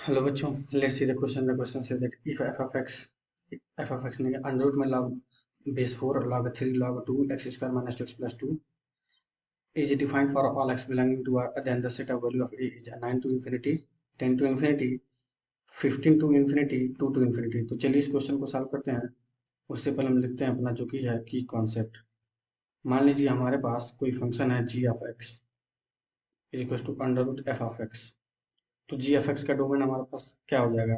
Hello बच्चों, let's see the question. The question say that if F of x नहीं under root में log base 4 और log 3 log 2 x square minus 2x plus 2 is defined for all x belonging to R, then the set of value of a is 9 to infinity, 10 to infinity, 15 to infinity, 2 to infinity. तो चलिए इस question को solve करते हैं. उससे पहले हम लिखते हैं अपना जो कि है की कॉन्सेप्ट. मान लीजिए हमारे पास कोई फंक्शन है G of X is equal to under root F of X. तो जी ऑफ एक्स का डोमेन हमारे पास क्या हो जाएगा?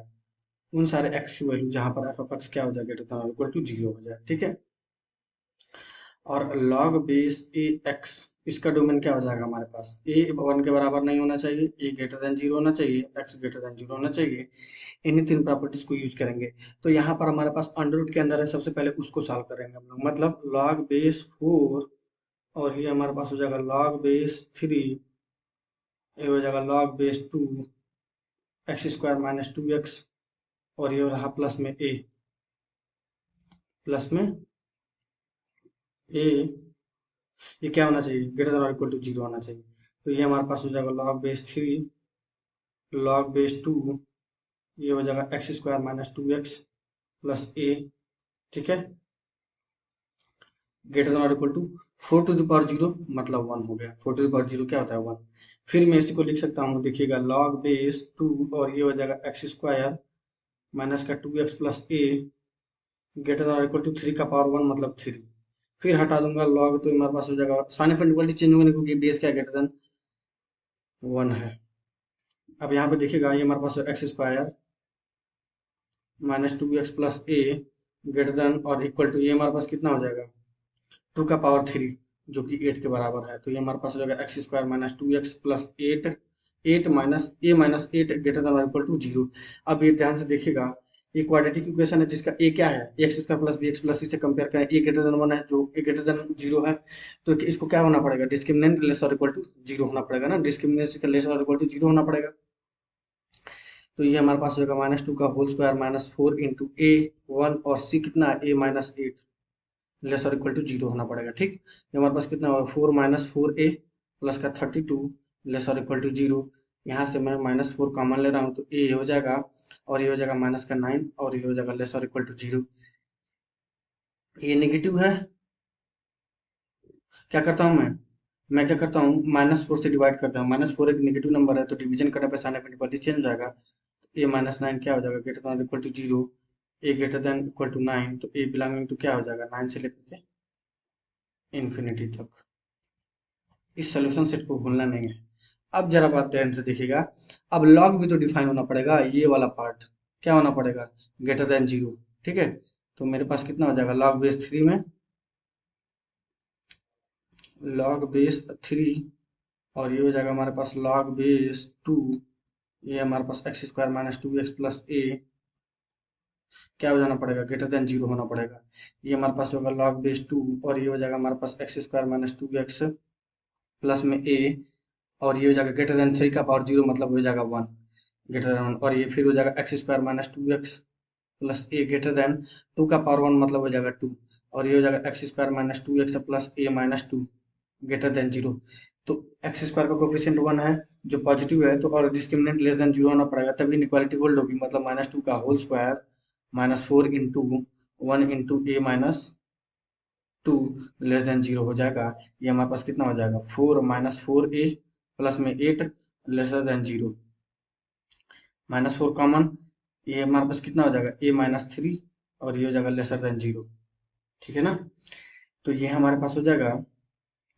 उन सारे एक्स की वैल्यू जहां पर एफ ऑफ एक्स क्या हो जाएगा, ग्रेटर देन इक्वल टू 0 हो जाए. ठीक है. और log बेस ए एक्स, इसका डोमेन क्या हो जाएगा हमारे पास? ए 1 के बराबर नहीं होना चाहिए, ए ग्रेटर देन 0 होना चाहिए, एक्स ग्रेटर देन 0 होना चाहिए. इन्हीं तीन प्रॉपर्टीज को यूज करेंगे. तो यहाँ पर हमारे पास अंडर रूट के अंदर है, सबसे पहले उसको सॉल्व करेंगे हम लोग. मतलब log बेस 4 और ये हमारे पास हो जाएगा log बेस 3, ये हो जाएगा log base 2 x square minus 2x, और ये रहा प्लस में ए, प्लस में ए, ये क्या होना चाहिए? ग्रेटर देन और इक्वल टू 0 होना चाहिए. तो ये हमारे पास हो जाएगा log बेस 3 log बेस 2, ये हो जाएगा X square minus 2x plus A. ठीक है. ग्रेटर देन और equal to 4 to the power 0 मतलब 1 हो गया. 4 टू द पावर 0 क्या होता है? 1. फिर मैं इसी को लिख सकता हूँ, देखिएगा log बेस 2 और ये हो जाएगा एक्स स्क्वायर माइनस का 2x plus A greater than और इक्वल टू 3 का पावर 1 मतलब 3. फिर हटा दूंगा log, तो हमारे पास हो जाएगा साइन ऑफ इक्वलिटी चेंज होगा क्योंकि बेस क्या ग्रेटर देन 1 है. अब यहाँ पे देखिएगा ये हमारे पास X square minus 2x plus A greater than और इक्वल टू, ये हमारे पास कितना हो जाएगा? 2 का पावर 3 जो कि 8 के बराबर है. तो ये हमारे पास हो जाएगा X square minus 2x plus 8, 8 minus 8 greater than और इक्वल टू 0. अब ये ध्यान से देखिएगा, ये क्वाड्रेटिक इक्वेशन है जिसका ए क्या है? X square plus B X plus C से कंपेयर करें, ए ग्रेटर देन 1 है, जो ए ग्रेटर देन 0 है. तो इसको क्या होना पड़ेगा? डिस्क्रिमिनेंट लेस और इक्वल टू 0 होना पड़ेगा ना. डिस्क्रिमिनेंट लेस और इक्वल टू 0 होना पड़ेगा. तो ये हमारे पास होगा माइनस 2 का होल स्क्वायर माइनस 4 इंटू ए 1 और सी कितना है? ए माइनस 8 लेस और इक्वल टू 0 होना पड़ेगा. ठीक. ये हमारे पास कितना होगा? 4 माइनस 4 ए प्लस का 32 लेस और इक्वल टू 0. यहाँ से मैं माइनस 4 कॉमन ले रहा हूँ तो ए हो जाएगा, और ये हो जाएगा माइनस का 9 और ये हो जाएगा लेस और इक्वल टू 0. ये नेगेटिव है. क्या करता हूँ मैं क्या करता हूँ, माइनस 4 से डिवाइड करता हूँ. माइनस 4 एक नेगेटिव नंबर है तो डिवीजन करने पर साइन ऑफ इक्वलिटी चेंज हो जाएगा. ए माइनस 9 क्या हो जाएगा? Greater than equal to 0. A greater than equal to 9, तो ए बिलोंगिंग टू क्या हो जाएगा? 9 से लेकर के इन्फिनिटी तक. इस सोल्यूशन सेट को भूलना नहीं है. अब जरा बात ध्यान से देखिएगा. अब लॉग भी तो डिफाइन होना पड़ेगा. ये वाला पार्ट क्या होना पड़ेगा? Greater than 0. ठीक है. तो मेरे पास कितना हो जाएगा? log बेस 3 में log बेस 3, और ये हो जाएगा हमारे पास log बेस 2, ये हमारे पास X square minus 2x plus A क्या हो जाना पड़ेगा? ग्रेटर देन 0 होना पड़ेगा. ये हमारे पास होगा log बेस 2 और ये हो जाएगा हमारे पास X square minus 2x plus में ए, और ये हो जाएगा ग्रेटर देन 3 का पावर 0 मतलब हो जाएगा 1 ग्रेटर देन 1, और ये फिर हो जाएगा X square minus 2x plus A greater than 2 का पावर 1 मतलब हो जाएगा 2, और ये हो जाएगा X square minus 2x plus A minus 2 greater than 0. तो एक्स स्क्वायर का कोफिशिएंट 1 है जो पॉजिटिव है, तो और डिस्क्रिमिनेंट लेस देन 0 होना पड़ेगा तभी इनक्वालिटी होल्ड होगी. मतलब माइनस 2 का whole square minus 4 into 1 into A minus 2 less than 0 हो जाएगा. ये हमारे पास कितना हो जाएगा? 4 माइनस 4 ए प्लस में 8 लेसर देन 0, माइनस 4 कॉमन, ये हमारे पास कितना हो जाएगा? ए माइनस 3 और ये हो जाएगा लेसर देन 0. ठीक है ना. तो ये हमारे पास हो जाएगा,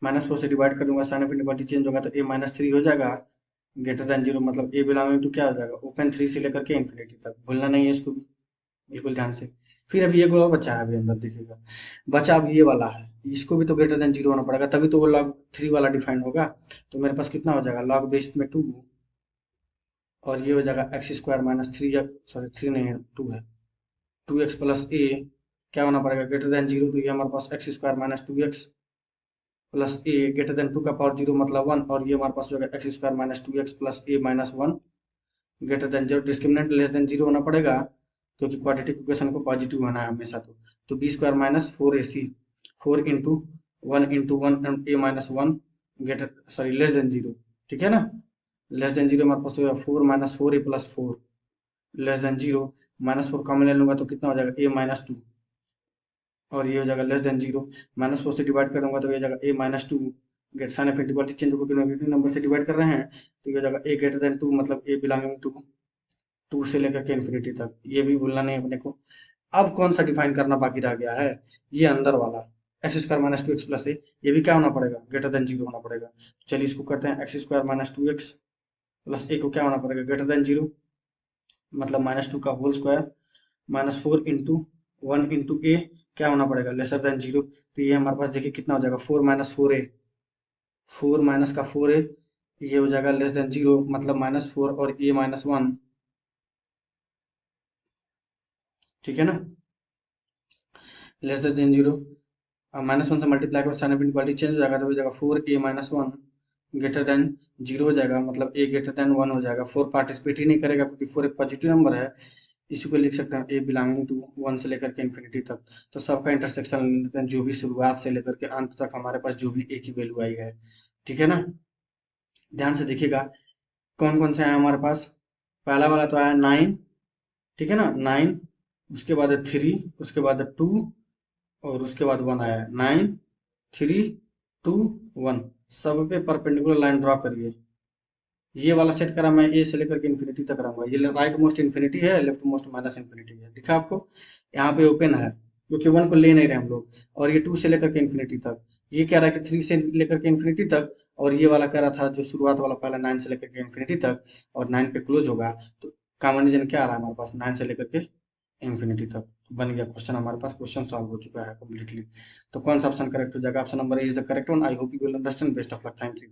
माइनस 4 से डिवाइड कर दूंगा, साइन ऑफ इनइक्वालिटी चेंज होगा तो ए माइनस 3 हो जाएगा ग्रेटर देन 0. मतलब ए बिलोंगिंग टू क्या हो जाएगा? ओपन 3 से लेकर के इन्फिनिटी तक. भूलना नहीं है इसको भी, बिल्कुल ध्यान से. फिर अभी एक और बचा है, अभी अंदर देखिएगा बचा अब ये वाला है. इसको भी तो ग्रेटर देन 0 होना पड़ेगा तभी तो वो log 3 वाला डिफाइन होगा. तो मेरे पास कितना हो जाएगा? log बेस में 2 और ये हो जाएगा एक्स स्क्वायर माइनस 3, सॉरी 3 नहीं है 2 है, 2x प्लस ए क्या होना पड़ेगा? Greater than 0. तो ये हमारे पास X square minus 2x plus A greater than 2 का पावर 0 मतलब 1, और ये हमारे पास जो है X square minus 2x plus A minus 1 greater than 0. Discriminant less than 0 होना पड़ेगा क्योंकि क्वाड्रेटिक इक्वेशन को पॉजिटिव होना है हमेशा. तो B square minus 4ac 4 into 1 A minus 1 greater sorry less than 0. ठीक है ना. लेस देन 0 हमारे पास होगा 4 माइनस 4 ए प्लस 4 लेस देन 0, -4 कॉमन ले लूंगा तो कितना हो जाएगा a-2, और ये हो जाएगा लेस देन 0, -4 से डिवाइड कर दूंगा तो ये हो जाएगा a-2, gate sign of inequality change होकर नेगेटिव नंबर से डिवाइड कर रहे हैं तो ये हो जाएगा a ग्रेटर देन 2, मतलब a बिलोंगिंग टू 2 से लेकर के इन्फिनिटी तक, ये भी भूलना नहीं अपने को। अब कौन सा डिफाइन करना बाकी रह गया है, ये अंदर वाला X square minus two X plus A, ये भी क्या होना पड़ेगा, ग्रेटर देन 0 होना पड़ेगा। चलिए इसको करते हैं, X square minus two X plus A को क्या होना पड़ेगा, ग्रेटर देन 0, मतलब -2 का होल स्क्वायर -4 इंटू 1 इंटू ए क्या होना पड़ेगा, लेसर देन 0। तो ये हमारे पास देखिए कितना हो जाएगा, 4 माइनस फोर ए, 4 माइनस का 4a, ये हो जाएगा लेस देन 0, मतलब -4 और a-1, ठीक है ना, लेस देन 0, -1 से मल्टीप्लाई कर साइन ऑफ इनइक्वालिटी चेंज हो जाएगा तो हो जाएगा 4a-1 ग्रेटर देन 0 हो जाएगा, मतलब a ग्रेटर देन 1 हो जाएगा। 4 पार्टिसिपेट ही नहीं करेगा क्योंकि 4 एक पॉजिटिव नंबर है, इसी को लिख सकते हैं a बिलोंगिंग टू 1 से लेकर के इन्फिनिटी तक। तो सबका इंटरसेक्शन लेते हैं, जो भी शुरुआत से लेकर के अंत तक हमारे पास जो भी a की वैल्यू आई है, ठीक है ना। ध्यान से देखिएगा कौन कौन से आए हमारे पास, पहला वाला तो आया 9, ठीक है ना, 9, उसके बाद 3, उसके बाद 2, और उसके बाद 1 आया, 9, 3, 2, 1, सब पे परपेंडिकुलर लाइन ड्रॉ करिए। ये वाला सेट करा मैं ए से लेकर के इन्फिनिटी तक रहूंगा, ये राइट मोस्ट इन्फिनिटी है, लेफ्ट मोस्ट माइनस इन्फिनिटी है, दिखा आपको, यहाँ पे ओपन है क्योंकि 1 को ले नहीं रहे हम लोग, और ये 2 से लेकर के इन्फिनिटी तक, ये कह रहा है कि 3 से लेकर के इन्फिनिटी तक, और ये वाला कह रहा था जो शुरुआत वाला पहला 9 से लेकर के इन्फिनिटी तक, और 9 पे क्लोज होगा। तो कॉमन रीजन क्या आ रहा है हमारे पास, 9 से लेकर के इन्फिनिटी तक। बन गया क्वेश्चन, हमारे पास क्वेश्चन सॉल्व हो चुका है कम्प्लीटली। तो कौन सा ऑप्शन करेक्ट हो जाएगा, option number A is the correct one. I hope you will understand, best of luck, thank you.